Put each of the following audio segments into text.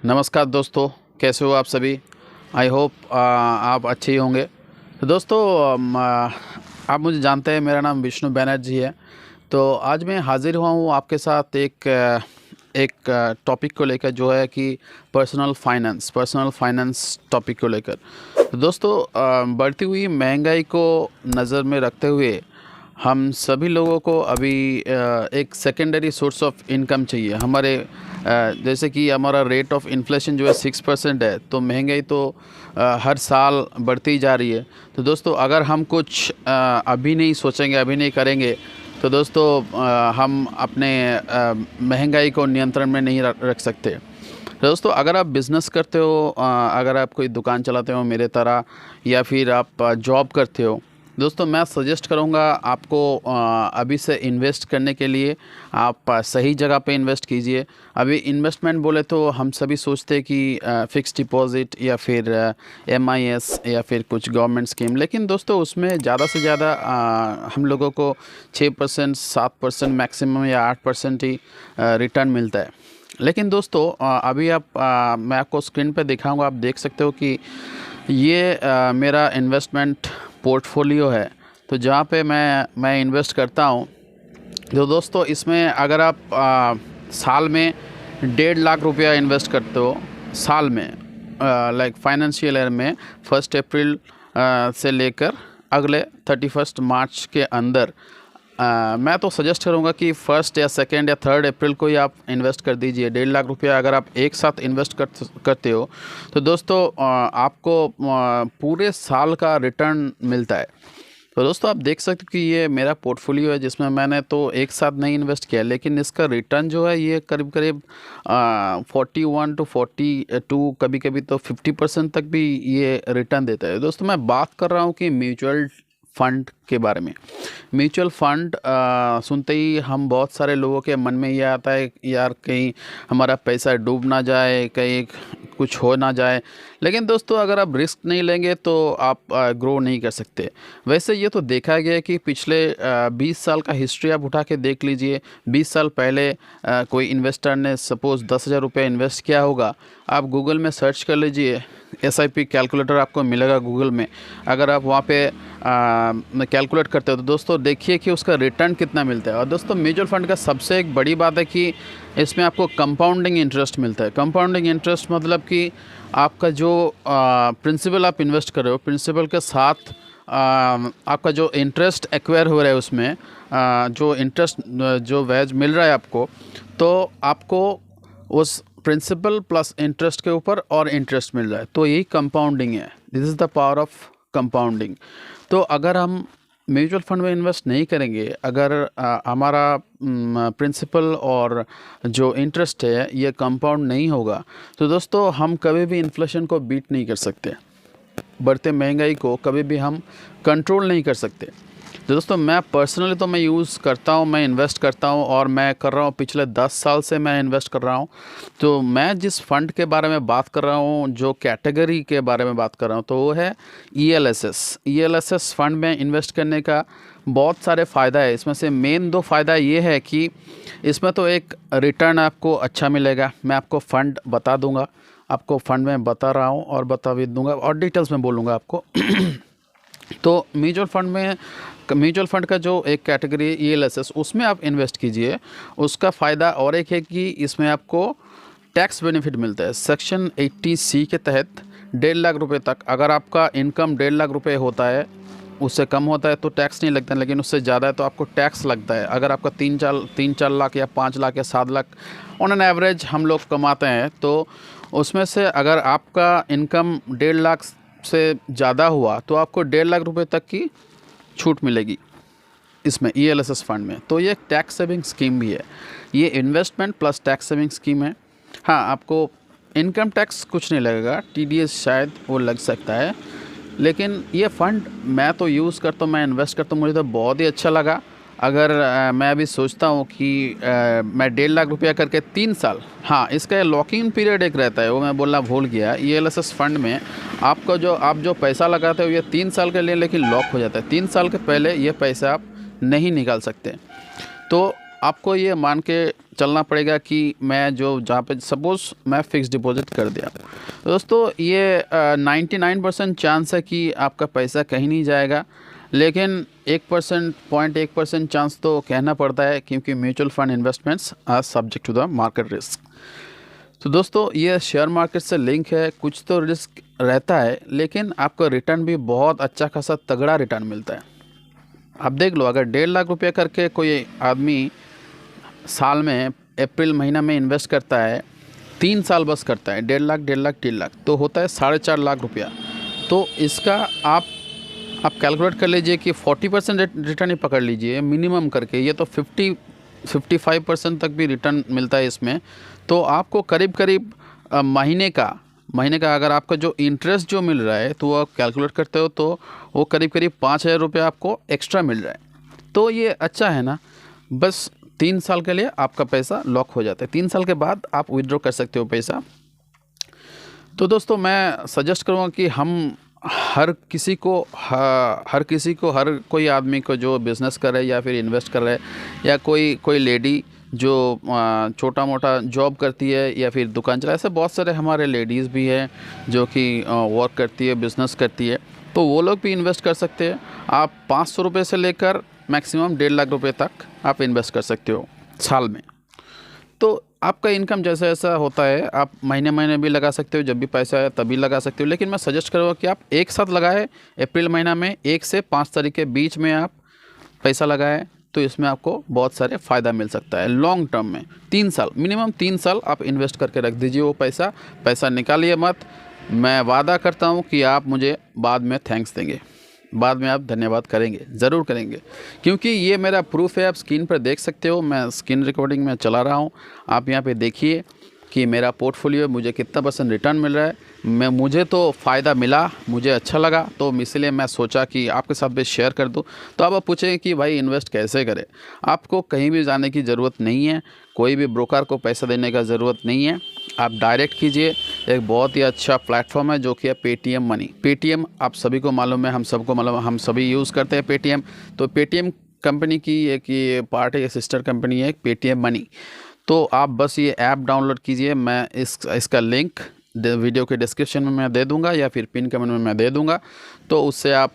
नमस्कार दोस्तों, कैसे हो आप सभी। आई होप आप अच्छे ही होंगे। तो दोस्तों, आप मुझे जानते हैं, मेरा नाम विष्णु बैनर्जी है। तो आज मैं हाज़िर हुआ हूँ आपके साथ एक टॉपिक को लेकर, जो है कि पर्सनल फाइनेंस टॉपिक को लेकर। तो दोस्तों, बढ़ती हुई महंगाई को नज़र में रखते हुए हम सभी लोगों को अभी एक सेकेंडरी सोर्स ऑफ इनकम चाहिए। जैसे कि हमारा रेट ऑफ इन्फ्लेशन जो है 6% है, तो महंगाई तो हर साल बढ़ती जा रही है। तो दोस्तों, अगर हम कुछ अभी नहीं सोचेंगे, अभी नहीं करेंगे, तो दोस्तों हम अपने महंगाई को नियंत्रण में नहीं रख सकते। तो दोस्तों, अगर आप बिज़नेस करते हो, अगर आप कोई दुकान चलाते हो मेरे तरह, या फिर आप जॉब करते हो, दोस्तों मैं सजेस्ट करूंगा आपको अभी से इन्वेस्ट करने के लिए। आप सही जगह पे इन्वेस्ट कीजिए। अभी इन्वेस्टमेंट बोले तो हम सभी सोचते हैं कि फ़िक्स डिपॉज़िट या फिर MIS या फिर कुछ गवर्नमेंट स्कीम, लेकिन दोस्तों उसमें ज़्यादा से ज़्यादा हम लोगों को 6%, 7% मैक्सिमम या 8% ही रिटर्न मिलता है। लेकिन दोस्तों मैं आपको स्क्रीन पे दिखाऊंगा, आप देख सकते हो कि ये मेरा इन्वेस्टमेंट पोर्टफोलियो है। तो जहाँ पे मैं इन्वेस्ट करता हूँ, तो दोस्तों इसमें अगर आप साल में 1.5 लाख रुपया इन्वेस्ट करते हो, साल में लाइक फाइनेंशियल ईयर में 1 अप्रैल से लेकर अगले 31 मार्च के अंदर, मैं तो सजेस्ट करूंगा कि 1 या 2 या 3 अप्रैल को ही आप इन्वेस्ट कर दीजिए। 1.5 लाख रुपया अगर आप एक साथ इन्वेस्ट करते हो, तो दोस्तों आपको पूरे साल का रिटर्न मिलता है। तो दोस्तों आप देख सकते हो कि ये मेरा पोर्टफोलियो है, जिसमें मैंने तो एक साथ नहीं इन्वेस्ट किया, लेकिन इसका रिटर्न जो है ये करीब करीब 41 to 42, कभी कभी तो 50% तक भी ये रिटर्न देता है। दोस्तों मैं बात कर रहा हूँ कि म्यूचुअल फ़ंड के बारे में। म्यूचुअल फ़ंड सुनते ही हम बहुत सारे लोगों के मन में ये आता है, यार कहीं हमारा पैसा डूब ना जाए, कहीं कुछ हो ना जाए। लेकिन दोस्तों अगर आप रिस्क नहीं लेंगे तो आप ग्रो नहीं कर सकते। वैसे ये तो देखा गया है कि पिछले 20 साल का हिस्ट्री आप उठा के देख लीजिए। 20 साल पहले कोई इन्वेस्टर ने सपोज़ 10,000 रुपये इन्वेस्ट किया होगा। आप गूगल में सर्च कर लीजिए, SIP कैलकुलेटर आपको मिलेगा गूगल में। अगर आप वहाँ पे कैलकुलेट करते हो, तो दोस्तों देखिए कि उसका रिटर्न कितना मिलता है। और दोस्तों म्यूचुअल फंड का सबसे एक बड़ी बात है कि इसमें आपको कंपाउंडिंग इंटरेस्ट मिलता है। कंपाउंडिंग इंटरेस्ट मतलब कि आपका जो प्रिंसिपल आप इन्वेस्ट कर रहे हो, प्रिंसिपल के साथ आपका जो इंटरेस्ट एक्वायर हो रहा है, उसमें जो इंटरेस्ट जो ब्याज मिल रहा है आपको, तो आपको उस प्रिंसिपल प्लस इंटरेस्ट के ऊपर और इंटरेस्ट मिल रहा है। तो यही कंपाउंडिंग है। This is the power of compounding. तो अगर हम म्यूचुअल फंड में इन्वेस्ट नहीं करेंगे, अगर हमारा प्रिंसिपल और जो इंटरेस्ट है ये कंपाउंड नहीं होगा, तो दोस्तों हम कभी भी इन्फ्लेशन को बीट नहीं कर सकते। बढ़ते महंगाई को कभी भी हम कंट्रोल नहीं कर सकते। तो दोस्तों मैं पर्सनली तो मैं यूज़ करता हूँ, मैं इन्वेस्ट करता हूँ, और मैं कर रहा हूँ पिछले 10 साल से मैं इन्वेस्ट कर रहा हूँ। तो मैं जिस फ़ंड के बारे में बात कर रहा हूँ, जो कैटेगरी के बारे में बात कर रहा हूँ, तो वो है ELSS फ़ंड में इन्वेस्ट करने का बहुत सारे फ़ायदा है। इसमें से मेन 2 फ़ायदा ये है कि इसमें तो एक रिटर्न आपको अच्छा मिलेगा। मैं आपको फ़ंड बता दूँगा, आपको फ़ंड में बता रहा हूँ और बता भी दूँगा और डिटेल्स में बोलूँगा आपको। तो म्यूचुअल फंड का जो एक कैटेगरी ELSS, उसमें आप इन्वेस्ट कीजिए। उसका फ़ायदा और एक है कि इसमें आपको टैक्स बेनिफिट मिलता है। सेक्शन 80C के तहत 1.5 लाख रुपये तक, अगर आपका इनकम 1.5 लाख रुपये होता है, उससे कम होता है तो टैक्स नहीं लगता है, लेकिन उससे ज़्यादा है तो आपको टैक्स लगता है। अगर आपका 3-4 लाख या 5 लाख या 7 लाख ऑन एन एवरेज हम लोग कमाते हैं, तो उसमें से अगर आपका इनकम 1.5 लाख से ज़्यादा हुआ, तो आपको 1.5 लाख रुपये तक की छूट मिलेगी इसमें ELSS फंड में। तो ये टैक्स सेविंग स्कीम भी है। ये investment plus tax saving scheme है। हाँ, आपको इनकम टैक्स कुछ नहीं लगेगा, TDS शायद वो लग सकता है, लेकिन ये फ़ंड मैं तो यूज़ करता हूँ, मैं इन्वेस्ट करता हूँ, मुझे तो बहुत ही अच्छा लगा। अगर मैं अभी सोचता हूँ कि मैं 1.5 लाख रुपया करके 3 साल, हाँ इसका लॉक इन पीरियड एक रहता है, वो मैं बोलना भूल गया। ELSS फंड में आपको आप जो पैसा लगाते हो ये 3 साल के लिए, लेकिन लॉक हो जाता है। 3 साल के पहले ये पैसा आप नहीं निकाल सकते। तो आपको ये मान के चलना पड़ेगा कि मैं जो जहाँ पे सपोज़ मैं फ़िक्स डिपॉज़िट कर दिया, दोस्तों ये 99% चांस है कि आपका पैसा कहीं नहीं जाएगा, लेकिन 1% 0.1% चांस तो कहना पड़ता है, क्योंकि mutual fund investments are subject to the market risk. तो दोस्तों ये शेयर मार्केट से लिंक है, कुछ तो रिस्क रहता है, लेकिन आपको रिटर्न भी बहुत अच्छा खासा तगड़ा रिटर्न मिलता है। आप देख लो, अगर 1.5 लाख रुपये करके कोई आदमी साल में अप्रैल महीना में इन्वेस्ट करता है, 3 साल बस करता है, 1.5 लाख 3 लाख, तो होता है 4.5 लाख रुपया। तो इसका आप कैलकुलेट कर लीजिए कि 40% रिटर्न ही पकड़ लीजिए मिनिमम करके, ये तो 55% तक भी रिटर्न मिलता है इसमें। तो आपको करीब करीब महीने का अगर आपका जो इंटरेस्ट जो मिल रहा है तो आप कैलकुलेट करते हो तो वो करीब करीब 5,000 रुपये आपको एक्स्ट्रा मिल रहा है। तो ये अच्छा है ना। बस 3 साल के लिए आपका पैसा लॉक हो जाता है, 3 साल के बाद आप विड्रॉ कर सकते हो पैसा। तो दोस्तों मैं सजेस्ट करूँगा कि हम हर कोई आदमी को जो बिज़नेस कर रहा है या फिर इन्वेस्ट कर रहा है, या कोई लेडी जो छोटा मोटा जॉब करती है या फिर दुकान चला, ऐसे बहुत सारे हमारे लेडीज़ भी हैं जो कि वर्क करती है, बिज़नेस करती है, तो वो लोग भी इन्वेस्ट कर सकते हैं। आप 500 रुपये से लेकर मैक्सिमम 1.5 लाख रुपये तक आप इन्वेस्ट कर सकते हो साल में। तो आपका इनकम जैसा ऐसा होता है, आप महीने महीने भी लगा सकते हो, जब भी पैसा है तभी लगा सकते हो, लेकिन मैं सजेस्ट करूँगा कि आप एक साथ लगाएं। अप्रैल महीना में 1 से 5 तारीख के बीच में आप पैसा लगाएं, तो इसमें आपको बहुत सारे फ़ायदा मिल सकता है लॉन्ग टर्म में। 3 साल मिनिमम 3 साल आप इन्वेस्ट करके रख दीजिए वो पैसा निकालिए मत। मैं वादा करता हूँ कि आप मुझे बाद में थैंक्स देंगे, बाद में आप धन्यवाद करेंगे, ज़रूर करेंगे, क्योंकि ये मेरा प्रूफ है। आप स्क्रीन पर देख सकते हो, मैं स्क्रीन रिकॉर्डिंग में चला रहा हूँ। आप यहाँ पे देखिए कि मेरा पोर्टफोलियो मुझे कितना % रिटर्न मिल रहा है। मुझे तो फ़ायदा मिला, मुझे अच्छा लगा, तो इसलिए मैं सोचा कि आपके साथ भी शेयर कर दूं। तो अब आप पूछेंगे कि भाई इन्वेस्ट कैसे करें। आपको कहीं भी जाने की ज़रूरत नहीं है, कोई भी ब्रोकर को पैसा देने का ज़रूरत नहीं है, आप डायरेक्ट कीजिए। एक बहुत ही अच्छा प्लेटफॉर्म है जो कि है पेटीएम मनी। पेटीएम आप सभी को मालूम है, हम सबको मालूम है, हम सभी यूज़ करते हैं पेटीएम। तो पेटीएम कंपनी की एक ये पार्ट है, ये सिस्टर कंपनी है पेटीएम मनी। तो आप बस ये ऐप डाउनलोड कीजिए। मैं इसका लिंक वीडियो के डिस्क्रिप्शन में मैं दे दूंगा या फिर पिन कमेंट में मैं दे दूंगा। तो उससे आप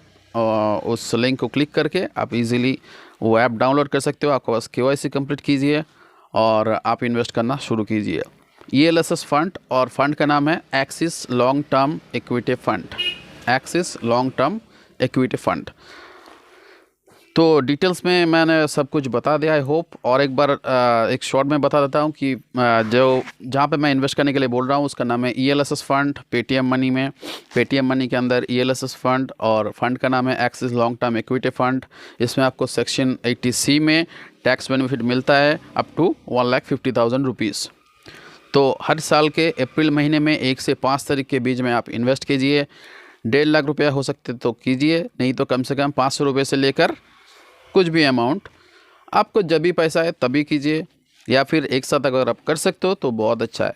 उस लिंक को क्लिक करके आप इजीली वो ऐप डाउनलोड कर सकते हो। आपको बस KYC कंप्लीट कीजिए और आप इन्वेस्ट करना शुरू कीजिए। ELSS फंड, और फंड का नाम है axis long term equity fund, axis long term equity fund. तो डिटेल्स में मैंने सब कुछ बता दिया, आई होप। और एक बार एक शॉर्ट में बता देता हूँ कि जो जहाँ पे मैं इन्वेस्ट करने के लिए बोल रहा हूँ उसका नाम है ELSS फंड पेटीएम मनी में। पेटीएम मनी के अंदर ELSS फंड, और फंड का नाम है axis long term equity fund. इसमें आपको सेक्शन 80C में टैक्स बेनिफिट मिलता है अप टू 1,50,000 रुपीज़। तो हर साल के अप्रैल महीने में 1 से 5 तारीख के बीच में आप इन्वेस्ट कीजिए। 1.5 लाख रुपया हो सकते तो कीजिए, नहीं तो कम से कम 500 रुपये से लेकर कुछ भी अमाउंट, आपको जब भी पैसा है तभी कीजिए, या फिर एक साथ अगर आप कर सकते हो तो बहुत अच्छा है।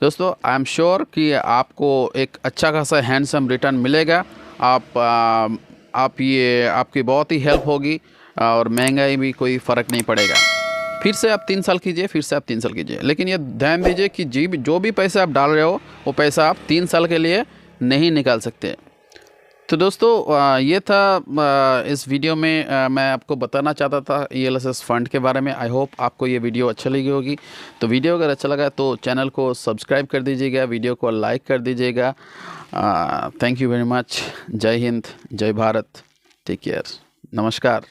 दोस्तों आई एम श्योर कि आपको एक अच्छा खासा हैंडसम रिटर्न मिलेगा। आपकी बहुत ही हेल्प होगी, और महंगाई भी कोई फ़र्क नहीं पड़ेगा। फिर से आप 3 साल कीजिए, फिर से आप 3 साल कीजिए, लेकिन ये ध्यान दीजिए कि जो भी पैसा आप डाल रहे हो वो पैसा आप 3 साल के लिए नहीं निकाल सकते। तो दोस्तों ये था इस वीडियो में मैं आपको बताना चाहता था ELSS फंड के बारे में। आई होप आपको ये वीडियो अच्छा लगी होगी। तो वीडियो अगर अच्छा लगा तो चैनल को सब्सक्राइब कर दीजिएगा, वीडियो को लाइक कर दीजिएगा। Thank you very much. जय हिंद, जय भारत, टेक केयर, नमस्कार।